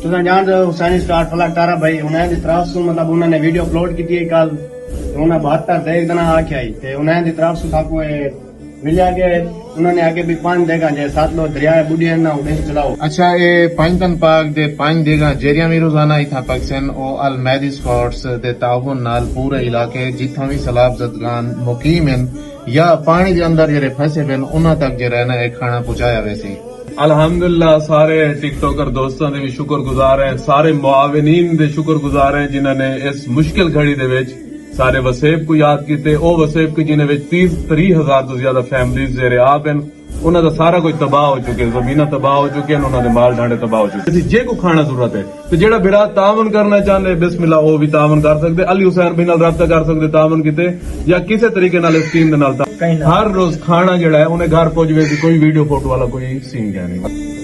तुम जान Husaini star flat तारा भाई उन्हें की तरफ से मतलब उन्होंने वीडियो अपलोड की थी कल उन्हें 72 देख देना आख्या ही ते उन्हें की तरफ से आपको मिलिया के उन्होंने आगे भी 5 देगा जे 7 लो दरिया बुढ़िया ना उड़े चलाओ। अच्छा ये 5 तन पाक दे 5 देगा जेरिया में रोजाना इथा पक्सन ओ अल मैदी स्पॉट्स दे ताउन नाल पूरे इलाके जिथा भी सलाब जदगान मुकीम हैं या पानी के अंदर जरे फंसे हैं उन्हां तक जे रहना एक खाना पहुंचाया वैसे। अल्हम्दुलिल्लाह सारे टिकटॉकर दोस्तों दे भी शुक्रगुजार हैं, सारे मुआविनीन दे शुक्रगुजार हैं जिन्होंने इस मुश्किल घड़ी दे विच सारे वसेब को याद किते ओ वसेब के जिन्हें 30,000 तो ज्यादा फैमिलीज जेरे आप हैं उन्हों का सारा कुछ तबाह हो चुके, जमीन तबाह हो चुके हैं, उन्होंने माल ढांडे तबाह हो चुके। जे को खाना जरूरत है तो जेड़ा बिरा तावन करना चाहते बिस्मिल्लाह वो भी तावन कर सकते, अली हुसैन भी नाल रब्ता कर सकते तावन किते या किसी तरीके नाल इस टीम दे नाल हर रोज खाना जेड़ा है उन्हें घर पहुंचवे कोई वीडियो फोटो वाला कोई सीन क्या नहीं।